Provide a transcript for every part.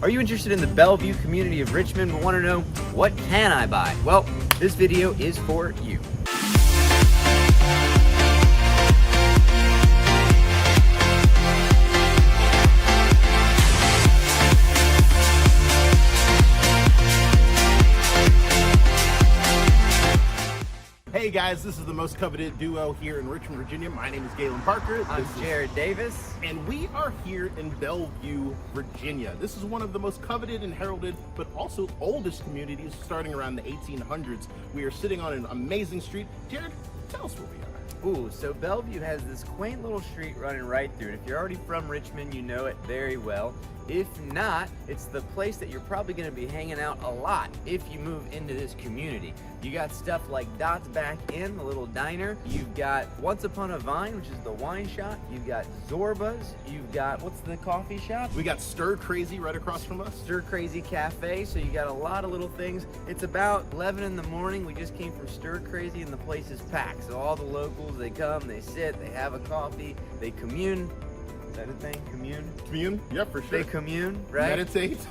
Are you interested in the Bellevue community of Richmond but want to know, what can I buy? Well, this video is for you. Hey guys, this is the most coveted duo here in Richmond, Virginia. My name is Galen Parker. I'm Jared Davis. And we are here in Bellevue, Virginia. This is one of the most coveted and heralded, but also oldest communities starting around the 1800s. We are sitting on an amazing street. Jared, tell us where we are. Ooh, so Bellevue has this quaint little street running right through it. If you're already from Richmond, you know it very well. If not, it's the place that you're probably going to be hanging out a lot if you move into this community. You got stuff like Dot's Back Inn, the little diner. You've got Once Upon a Vine, which is the wine shop. You've got Zorba's. You've got, what's the coffee shop? We got Stir Crazy right across from us. Stir Crazy Cafe. So you got a lot of little things. It's about 11 in the morning. We just came from Stir Crazy and the place is packed. So all the locals, they come, they sit, they have a coffee, they commune. Is that a thing? Commune? Commune? Yeah, for sure. They commune, right? Meditate.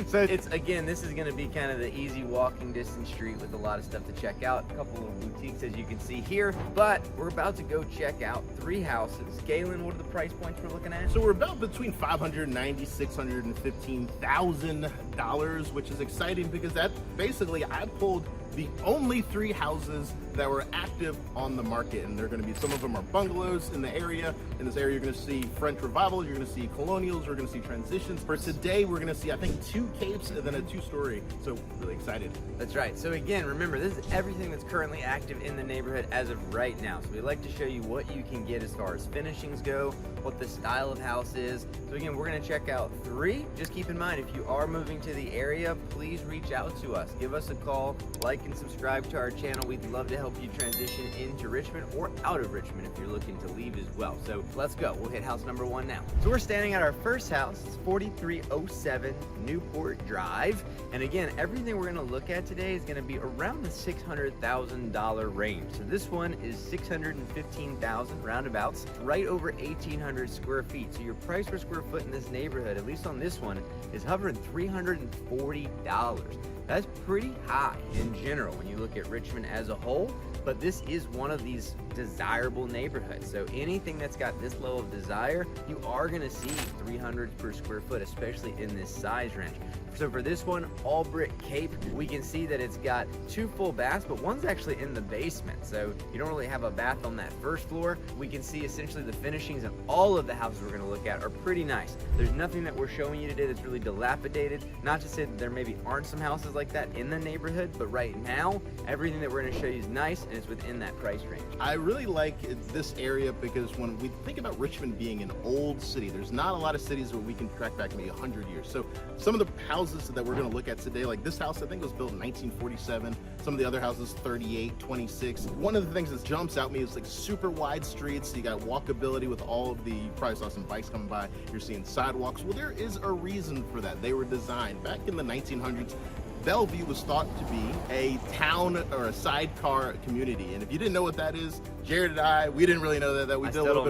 So it's, again, this is going to be kind of the easy walking distance street with a lot of stuff to check out. A couple little boutiques, as you can see here. But we're about to go check out 3 houses. Galen, what are the price points we're looking at? So we're about between $590,000 and $615,000, which is exciting because that basically I pulled the only 3 houses that were active on the market, and they're going to be, some of them are bungalows in the area. In this area, you're going to see French Revival, you're going to see colonials, you're going to see transitions. For today, we're going to see, I think, 2 capes and then a 2-story. So really excited. That's right. So again, remember, this is everything that's currently active in the neighborhood as of right now. So we like to show you what you can get as far as finishings go, what the style of house is. So again, we're going to check out 3. Just keep in mind, if you are moving to the area, please reach out to us. Give us a call, like and subscribe to our channel. We'd love to help you transition into Richmond or out of Richmond if you're looking to leave as well. So let's go. We'll hit house number 1 now. So we're standing at our first house. It's 4307 Newport Drive. And again, everything we're going to look at today is going to be around the $600,000 range. So this one is $615,000 roundabouts, right over 1,800 square feet. So your price per square foot in this neighborhood, at least on this one, is hovering $340. That's pretty high in general when you look at Richmond as a whole, but this is one of these desirable neighborhoods. So anything that's got this level of desire, you are gonna see 300 per square foot, especially in this size range. So for this one, all brick cape, we can see that it's got 2 full baths, but one's actually in the basement. So you don't really have a bath on that first floor. We can see essentially the finishings in all of the houses we're gonna look at are pretty nice. There's nothing that we're showing you today that's really dilapidated. Not to say that there maybe aren't some houses like that in the neighborhood, but right now, everything that we're gonna show you is nice and it's within that price range. I really like this area because when we think about Richmond being an old city, there's not a lot of cities where we can track back maybe 100 years. So some of the houses that we're going to look at today, like this house, I think was built in 1947. Some of the other houses, 38, 26. One of the things that jumps out me is like super wide streets. You got walkability with all of the, you probably saw some bikes coming by. You're seeing sidewalks. Well, there is a reason for that. They were designed back in the 1900s. Bellevue was thought to be a town or a sidecar community, and if you didn't know what that is, Jared and I, we didn't really know that. We did a little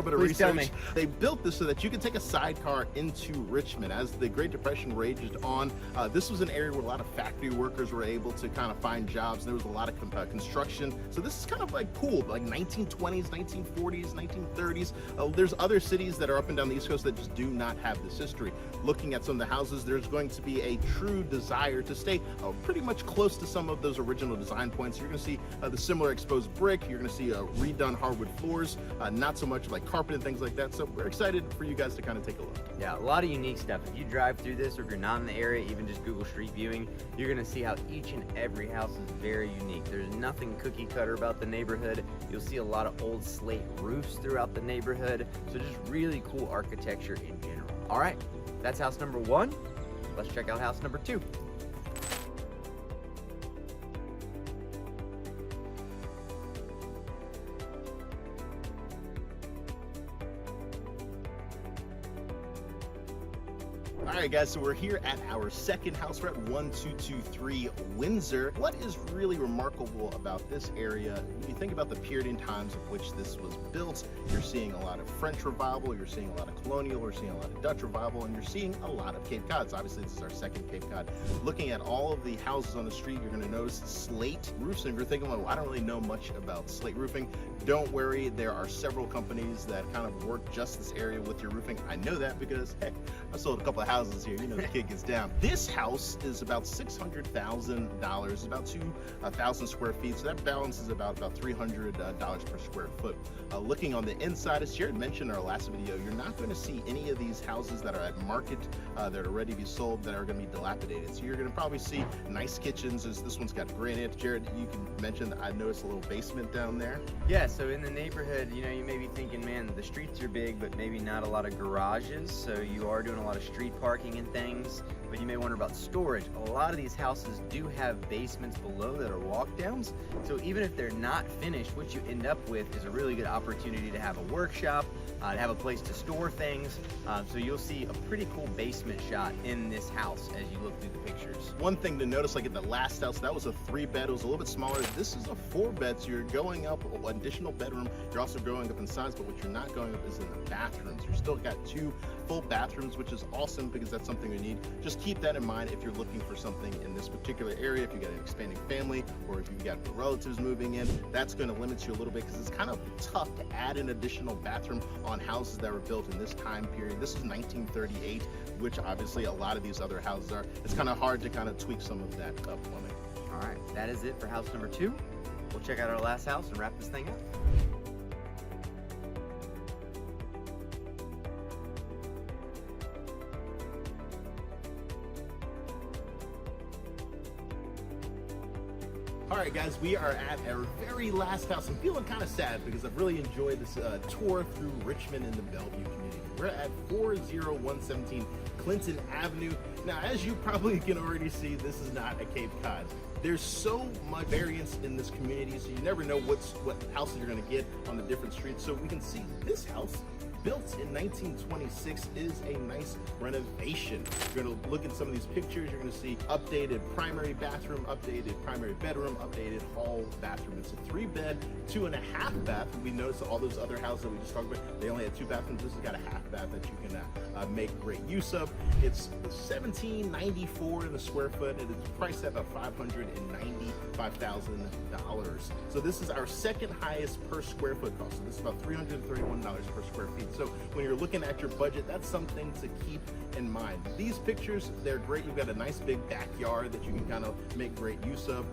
bit of research. They built this so that you could take a sidecar into Richmond. As the Great Depression raged on, this was an area where a lot of factory workers were able to kind of find jobs. There was a lot of construction. So this is kind of like cool, like 1920s, 1940s, 1930s. There's other cities that are up and down the East Coast that just do not have this history. Looking at some of the houses, there's going to be a true desire to stay pretty much close to some of those original design points. You're going to see the similar exposed brick. You're going to see redone hardwood floors, not so much like carpet and things like that. So we're excited for you guys to kind of take a look. Yeah, a lot of unique stuff. If you drive through this, or if you're not in the area, even just Google Street Viewing, you're going to see how each and every house is very unique. There's nothing cookie cutter about the neighborhood. You'll see a lot of old slate roofs throughout the neighborhood. So just really cool architecture in general. All right, that's house number 1. Let's check out house number 2. All right, guys, so we're here at our second house. We're at 1223 Windsor. What is really remarkable about this area, when you think about the period in times of which this was built, you're seeing a lot of French revival, you're seeing a lot of colonial, you're seeing a lot of Dutch revival, and you're seeing a lot of Cape Cods. Obviously, this is our second Cape Cod. Looking at all of the houses on the street, you're going to notice slate roofs. And if you're thinking, well, I don't really know much about slate roofing, don't worry. There are several companies that kind of work just this area with your roofing. I know that because, heck, I sold a couple of houses here. You know, the kid gets down. This house is about $600,000, about 2,000 square feet. So that balance is about $300 per square foot. Looking on the inside, as Jared mentioned in our last video, you're not going to see any of these houses that are at market, that are ready to be sold, that are going to be dilapidated. So you're going to probably see nice kitchens. This one's got granite. Jared, you can mention that I noticed a little basement down there. Yeah, so in the neighborhood, you know, you may be thinking, man, the streets are big, but maybe not a lot of garages. So you are doing a lot of street parking and things, but you may wonder about storage. A lot of these houses do have basements below that are walk downs. So even if they're not finished, what you end up with is a really good opportunity to have a workshop, to have a place to store things. So you'll see a pretty cool basement shot in this house as you look through the pictures. One thing to notice, like in the last house, that was a 3-bed. It was a little bit smaller. This is a 4-bed, so you're going up an additional bedroom. You're also going up in size, but what you're not going up is in the bathrooms. You've still got 2 full bathrooms, which is awesome because that's something you need. Just keep that in mind if you're looking for something in this particular area. If you got an expanding family, or if you've got relatives moving in, that's going to limit you a little bit because it's kind of tough to add an additional bathroom on houses that were built in this time period. This is 1938, which obviously a lot of these other houses are. It's kind of hard to kind of tweak some of that plumbing. All right, that is it for house number 2. We'll check out our last house and wrap this thing up. All right, guys, we are at our very last house. I'm feeling kind of sad because I've really enjoyed this tour through Richmond and the Bellevue community. We're at 40117 Clinton Avenue. Now, as you probably can already see, this is not a Cape Cod. There's so much variance in this community, so you never know what houses you're going to get on the different streets. So we can see this house, built in 1926, is a nice renovation. You're going to look at some of these pictures. You're going to see updated primary bathroom, updated primary bedroom, updated hall bathroom. It's a 3-bed, 2.5 bath. We noticed all those other houses that we just talked about, they only had 2 bathrooms. This has got a half bath that you can make great use of. It's $1,794 in the square foot, and it's priced at about $595,000. So this is our second highest per square foot cost. So this is about $331 per square feet. So when you're looking at your budget, that's something to keep in mind. These pictures, they're great. You've got a nice big backyard that you can kind of make great use of.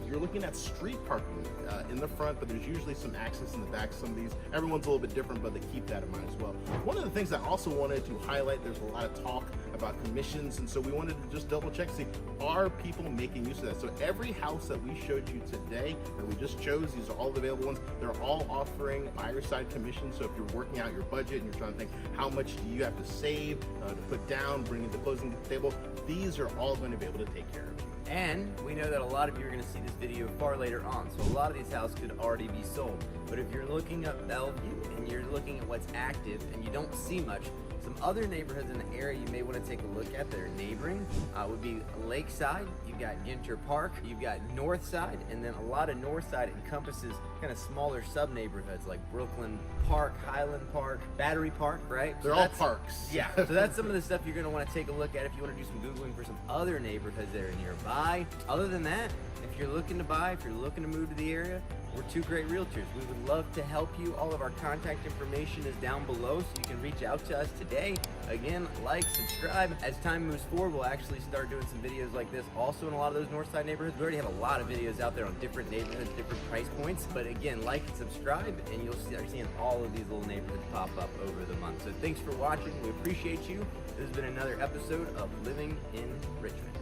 You're looking at street parking in the front, but there's usually some access in the back. Some of these, everyone's a little bit different, but they keep that in mind as well. One of the things I also wanted to highlight, there's a lot of talk about commissions, and so we wanted to just double check, see, are people making use of that? So every house that we showed you today, that we just chose, these are all the available ones, they're all offering buyer side commission. So if you're working out your budget and you're trying to think how much do you have to save to put down, bring it to closing table, these are all going to be able to take care of you. And we know that a lot of you are going to see this video far later on, so a lot of these houses could already be sold. But if you're looking up Bellevue and you're looking at what's active and you don't see much, some other neighborhoods in the area you may want to take a look at that are neighboring would be Lakeside. You've got Ginter Park, you've got Northside, and then a lot of Northside encompasses kind of smaller sub-neighborhoods like Brooklyn Park, Highland Park, Battery Park, right? They're all parks. Yeah, so that's some of the stuff you're going to want to take a look at if you want to do some Googling for some other neighborhoods that are nearby. Other than that, if you're looking to buy, if you're looking to move to the area, we're 2 great realtors. We would love to help you. All of our contact information is down below, so you can reach out to us today. Again, like, subscribe. As time moves forward, we'll actually start doing some videos like this also in a lot of those Northside neighborhoods. We already have a lot of videos out there on different neighborhoods, different price points. But again, like and subscribe, and you'll start seeing all of these little neighborhoods pop up over the month. So thanks for watching. We appreciate you. This has been another episode of Living in Richmond.